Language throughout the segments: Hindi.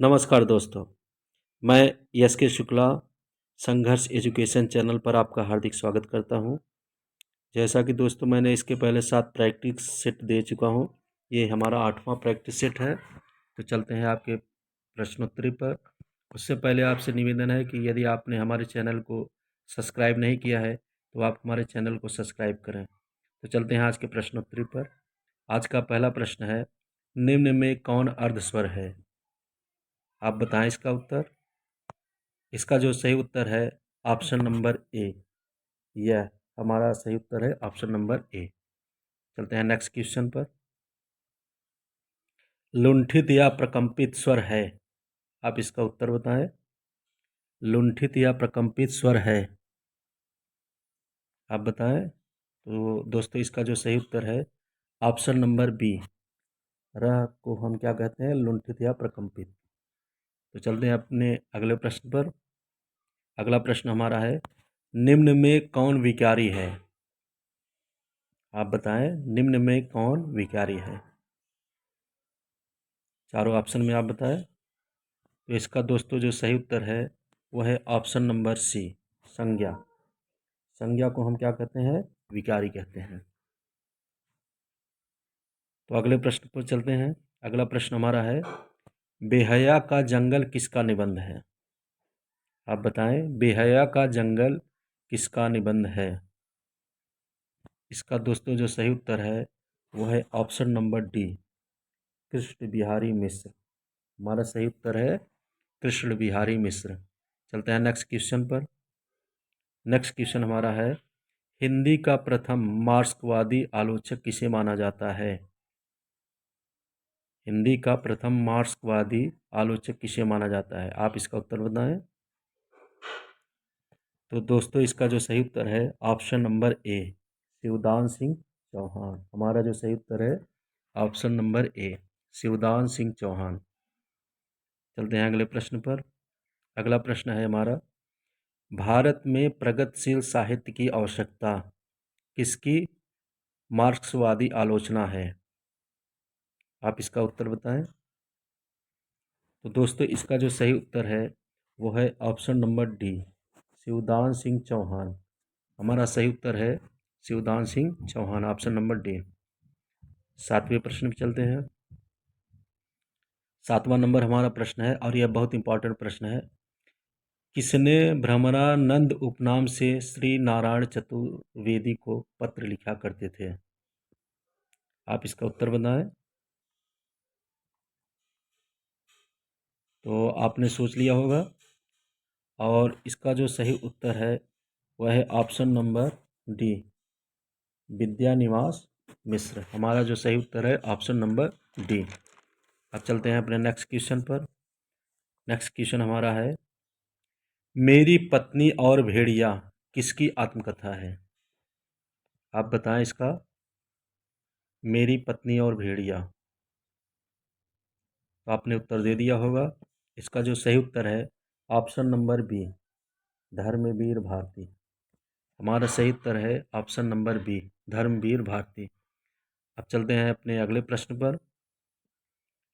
नमस्कार दोस्तों, मैं यस के शुक्ला संघर्ष एजुकेशन चैनल पर आपका हार्दिक स्वागत करता हूं। जैसा कि दोस्तों मैंने इसके पहले 7 प्रैक्टिस सेट दे चुका हूं। ये हमारा 8वां प्रैक्टिस सेट है। तो चलते हैं आपके प्रश्नोत्तरी पर। उससे पहले आपसे निवेदन है कि यदि आपने हमारे चैनल को सब्सक्राइब नहीं किया है तो आप हमारे चैनल को सब्सक्राइब करें। तो चलते हैं आज के प्रश्नोत्तरी पर। आज का पहला प्रश्न है, निम्न में कौन अर्धस्वर है? आप बताएं इसका उत्तर। इसका जो सही उत्तर है ऑप्शन नंबर ए। यह हमारा सही उत्तर है ऑप्शन नंबर ए। चलते हैं नेक्स्ट क्वेश्चन पर। लुंठित या प्रकंपित स्वर है? आप इसका उत्तर बताएं। लुंठित या प्रकंपित स्वर है, आप बताएं। तो दोस्तों इसका जो सही उत्तर है ऑप्शन नंबर बी। रह को हम क्या कहते हैं? लुंठित या प्रकंपित। तो चलते हैं अपने अगले प्रश्न पर। अगला प्रश्न हमारा है, निम्न में कौन विकारी है? आप बताएं, निम्न में कौन विकारी है? चारों ऑप्शन में आप बताएं। तो इसका दोस्तों जो सही उत्तर है वह है ऑप्शन नंबर सी, संज्ञा। संज्ञा को हम क्या कहते हैं? विकारी कहते हैं। तो अगले प्रश्न पर चलते हैं। अगला प्रश्न हमारा है, बेहया का जंगल किसका निबंध है? आप बताएं, बेहया का जंगल किसका निबंध है? इसका दोस्तों जो सही उत्तर है वह है option number D, Krishna Bihari Mishra. हमारा सही उत्तर है कृष्ण बिहारी मिश्र। चलते हैं नेक्स्ट क्वेश्चन पर। नेक्स्ट क्वेश्चन हमारा है, हिंदी का प्रथम मार्क्सवादी आलोचक किसे माना जाता है? हिंदी का प्रथम मार्क्सवादी आलोचक किसे माना जाता है? आप इसका उत्तर बताएं। तो दोस्तों इसका जो सही उत्तर है option number A, Shivdan Singh Chauhan. हमारा जो सही उत्तर है option number A, Shivdan Singh Chauhan. चलते हैं अगले प्रश्न पर। अगला प्रश्न है हमारा, भारत में प्रगतिशील साहित्य की आवश्यकता किसकी मार्क्सवादी आलोचना है? आप इसका उत्तर बताएं। तो दोस्तों इसका जो सही उत्तर है वो है option number D, Shivdan Singh Chauhan. हमारा सही उत्तर है Shivdan Singh Chauhan, option number D. 7वें प्रश्न पे चलते हैं। 7वां नंबर हमारा प्रश्न है और यह बहुत इंपॉर्टेंट प्रश्न है, किसने भ्रमरानंद उपनाम से श्री नारायण चतुर्वेदी को पत्र लिखा करते थे? आप इसका उत्तर बताएं। तो आपने सोच लिया होगा और इसका जो सही उत्तर है वह है ऑप्शन नंबर डी, विद्यानिवास मिश्र। हमारा जो सही उत्तर है ऑप्शन नंबर डी। अब चलते हैं अपने नेक्स्ट क्वेश्चन पर। नेक्स्ट क्वेश्चन हमारा है, मेरी पत्नी और भेड़िया किसकी आत्मकथा है? आप बताएं इसका। मेरी पत्नी और भेड़िया, तो आपने उत्तर दे दिया होगा। इसका जो सही उत्तर है option number B, Dharmveer Bharati. हमारा सही उत्तर है option number B, Dharmveer Bharati. अब चलते हैं अपने अगले प्रश्न पर।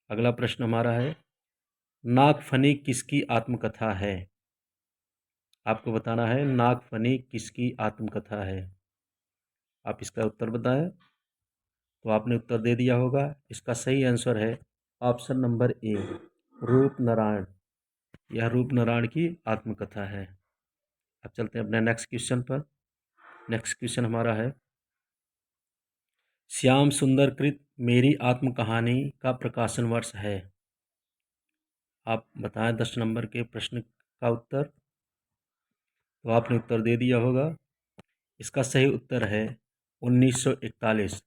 अगला प्रश्न हमारा है, नागफनी किसकी आत्मकथा है? आपको बताना है नागफनी किसकी आत्मकथा है। आप इसका उत्तर बताएं। तो आपने उत्तर दे दिया होगा। इसका सही आंसर है ऑप्शन नंबर ए, रूप नारायण। यह रूप नारायण की आत्मकथा है। अब चलते हैं अपने नेक्स्ट क्वेश्चन पर। नेक्स्ट क्वेश्चन हमारा है, श्याम सुंदर कृत मेरी आत्मकहानी का प्रकाशन वर्ष है? आप बताएं 10 नंबर के प्रश्न का उत्तर। तो आपने उत्तर दे दिया होगा। इसका सही उत्तर है 1941,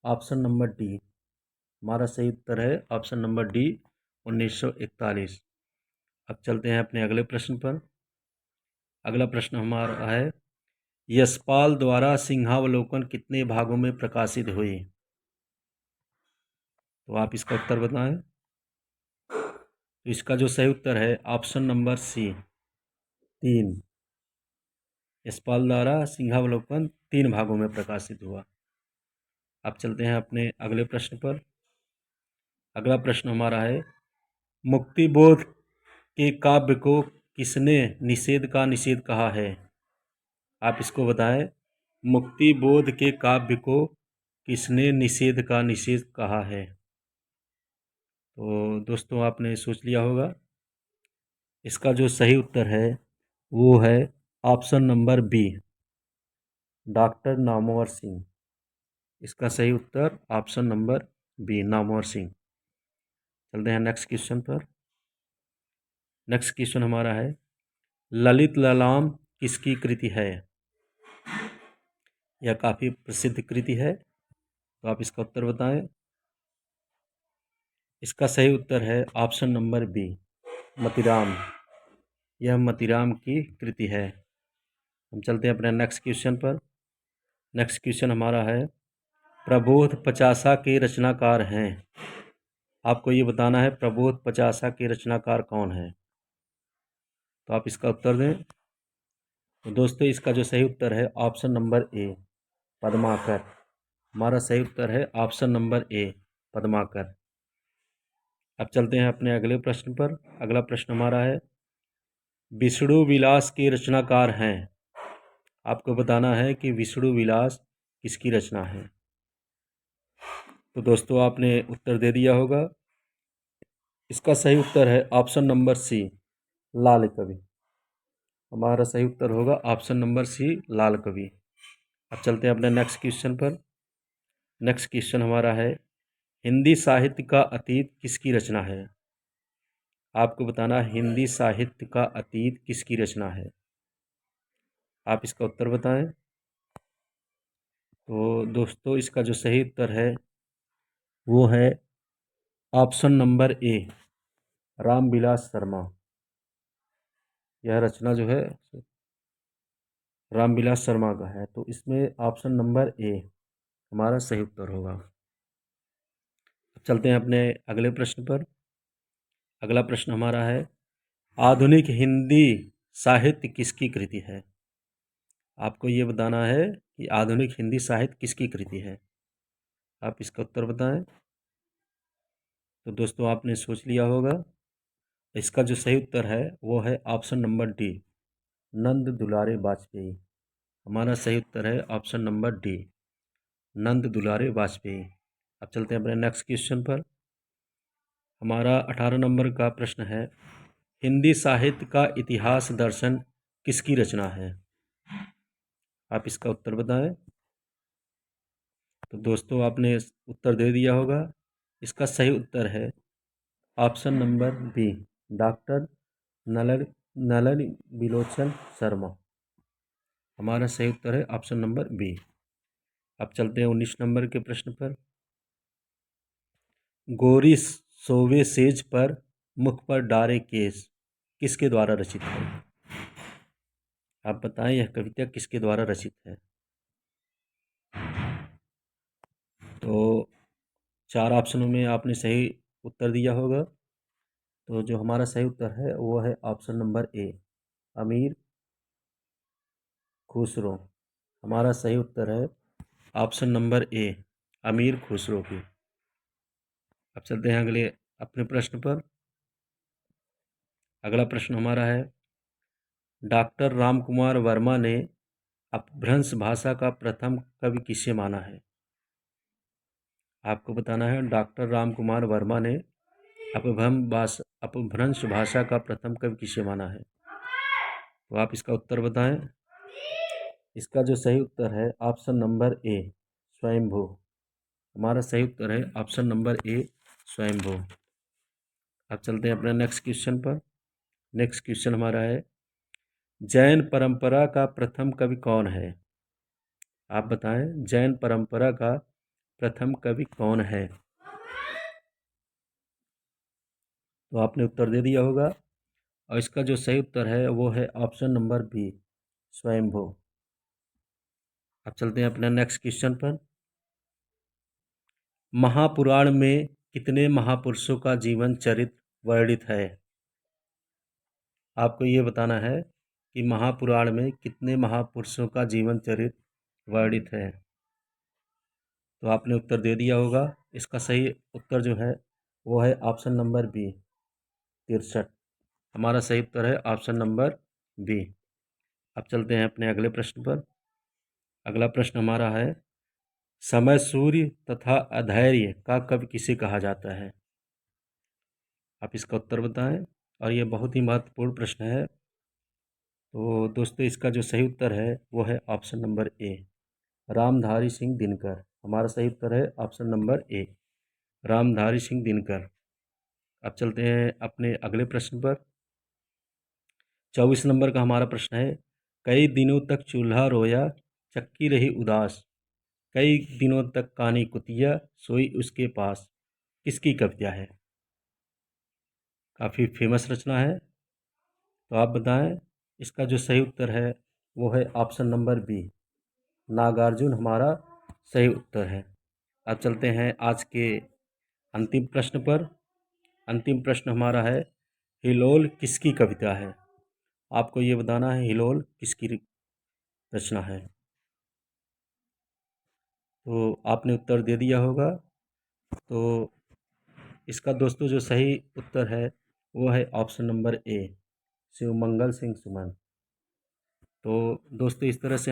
ऑप्शन नंबर डी। हमारा सही उत्तर है ऑप्शन नंबर डी, 1941। अब चलते हैं अपने अगले प्रश्न पर। अगला प्रश्न हमारा है, यशपाल द्वारा सिंहावलोकन कितने भागों में प्रकाशित हुई? तो आप इसका उत्तर बताएं। तो इसका जो सही उत्तर है ऑप्शन नंबर सी, 3। यशपाल द्वारा सिंहावलोकन 3 भागों में प्रकाशित हुआ। अब चलते हैं अपने अगले प्रश्न पर। अगला प्रश्न हमारा है, मुक्तिबोध के काव्य को किसने निषेध का निषेध कहा है? आप इसको बताएं। मुक्तिबोध के काव्य को किसने निषेध का निषेध कहा है? तो दोस्तों आपने सोच लिया होगा। इसका जो सही उत्तर है वो है option number B, doctor Namvar Singh. इसका सही उत्तर option number B, Namvar Singh. चलते हैं नेक्स्ट क्वेश्चन पर। नेक्स्ट क्वेश्चन हमारा है, ललित ललाम किसकी कृति है? यह काफ़ी प्रसिद्ध कृति है, तो आप इसका उत्तर बताएं। इसका सही उत्तर है ऑप्शन नंबर बी, मतिराम। यह मतिराम की कृति है। हम चलते हैं अपने नेक्स्ट क्वेश्चन पर। नेक्स्ट क्वेश्चन हमारा है, प्रबोध पचासा के रचनाकार हैं। आपको ये बताना है प्रबोध पचासा के रचनाकार कौन है, तो आप इसका उत्तर दें। तो दोस्तों इसका जो सही उत्तर है ऑप्शन नंबर ए, पद्माकर। हमारा सही उत्तर है ऑप्शन नंबर ए, पद्माकर। अब चलते हैं अपने अगले प्रश्न पर। अगला प्रश्न हमारा है, विष्णु विलास के रचनाकार हैं। आपको बताना है कि विष्णु विलास किसकी रचना है। तो दोस्तों आपने उत्तर दे दिया होगा। इसका सही उत्तर है ऑप्शन नंबर सी, लाल कवि। हमारा सही उत्तर होगा ऑप्शन नंबर सी, लाल कवि। अब चलते हैं अपने नेक्स्ट क्वेश्चन पर। नेक्स्ट क्वेश्चन हमारा है, हिंदी साहित्य का अतीत किसकी रचना है? आपको बताना हिंदी साहित्य का अतीत किसकी रचना है। आप इसका उत्तर बताएं। तो दोस्तों इसका जो सही उत्तर है वो है ऑप्शन नंबर ए, रामविलास शर्मा। यह रचना जो है रामविलास शर्मा का है, तो इसमें ऑप्शन नंबर ए हमारा सही उत्तर होगा। चलते हैं अपने अगले प्रश्न पर। अगला प्रश्न हमारा है, आधुनिक हिंदी साहित्य किसकी कृति है? आपको ये बताना है कि आधुनिक हिंदी साहित्य किसकी कृति है। आप इसका उत्तर बताएं। तो दोस्तों आपने सोच लिया होगा। इसका जो सही उत्तर है वो है ऑप्शन नंबर डी, नंद दुलारे वाजपेयी। हमारा सही उत्तर है ऑप्शन नंबर डी, नंद दुलारे वाजपेयी। अब चलते हैं अपने नेक्स्ट क्वेश्चन पर। हमारा 18 नंबर का प्रश्न है, हिंदी साहित्य का इतिहास दर्शन किसकी रचना है? आप इसका उत्तर बताएं। तो दोस्तों आपने उत्तर दे दिया होगा। इसका सही उत्तर है ऑप्शन नंबर बी, डॉक्टर नलन नलन बिलोचन शर्मा। हमारा सही उत्तर है ऑप्शन नंबर बी। अब चलते हैं 19 नंबर के प्रश्न पर। गोरी सोवे सेज पर मुख पर डारे केस किसके द्वारा रचित है? आप बताएं यह कविता किसके द्वारा रचित है। तो 4 ऑप्शनों में आपने सही उत्तर दिया होगा। तो जो हमारा सही उत्तर है वो है ऑप्शन नंबर ए, अमीर खुसरो। हमारा सही उत्तर है ऑप्शन नंबर ए, अमीर खुसरो की। अब चलते हैं अगले अपने प्रश्न पर। अगला प्रश्न हमारा है, डॉक्टर रामकुमार वर्मा ने अपभ्रंश भाषा का प्रथम कवि किसे माना है? आपको बताना है डॉक्टर रामकुमार वर्मा ने अपभ्रंश भाषा का प्रथम कवि किसे माना है। तो आप इसका उत्तर बताएं। इसका जो सही उत्तर है ऑप्शन नंबर ए, स्वयंभू। हमारा सही उत्तर है ऑप्शन नंबर ए, स्वयंभू। अब चलते हैं अपने नेक्स्ट क्वेश्चन पर। नेक्स्ट क्वेश्चन हमारा है, जैन परंपरा का प्रथम कवि कौन है? आप बताएं जैन परंपरा का प्रथम कवि कौन है। तो आपने उत्तर दे दिया होगा, और इसका जो सही उत्तर है वो है ऑप्शन नंबर बी, स्वयंभू। अब चलते हैं अपने नेक्स्ट क्वेश्चन पर। महापुराण में कितने महापुरुषों का जीवन चरित्र वर्णित है? आपको ये बताना है कि महापुराण में कितने महापुरुषों का जीवन चरित्र वर्णित है। तो आपने उत्तर दे दिया होगा। इसका सही उत्तर जो है वो है ऑप्शन नंबर बी, 63। हमारा सही उत्तर है ऑप्शन नंबर बी। अब चलते हैं अपने अगले प्रश्न पर। अगला प्रश्न हमारा है, समय सूर्य तथा अधैर्य का कवि किसे कहा जाता है? आप इसका उत्तर बताएं। और ये बहुत ही महत्वपूर्ण प्रश्न है। तो दोस्तों, इसका जो सही उत्तर है वो है ऑप्शन नंबर ए, रामधारी सिंह दिनकर। हमारा सही उत्तर है ऑप्शन नंबर ए, रामधारी सिंह दिनकर। अब चलते हैं अपने अगले प्रश्न पर। 24 नंबर का हमारा प्रश्न है, कई दिनों तक चूल्हा रोया, चक्की रही उदास, कई दिनों तक कानी कुतिया, सोई उसके पास। किसकी कविता है? काफ़ी फेमस रचना है। तो आप बताएं। इसका जो सही उत्तर है वो है ऑप्शन नंबर बी, नागार्जुन हमारा सही उत्तर है। अब चलते हैं आज के अंतिम प्रश्न पर। अंतिम प्रश्न हमारा है, हिलोल किसकी कविता है? आपको ये बताना है हिलोल किसकी रचना है। तो आपने उत्तर दे दिया होगा। तो इसका दोस्तों जो सही उत्तर है वो है option number A, Shivmangal Singh Suman. तो दोस्तों, इस तरह से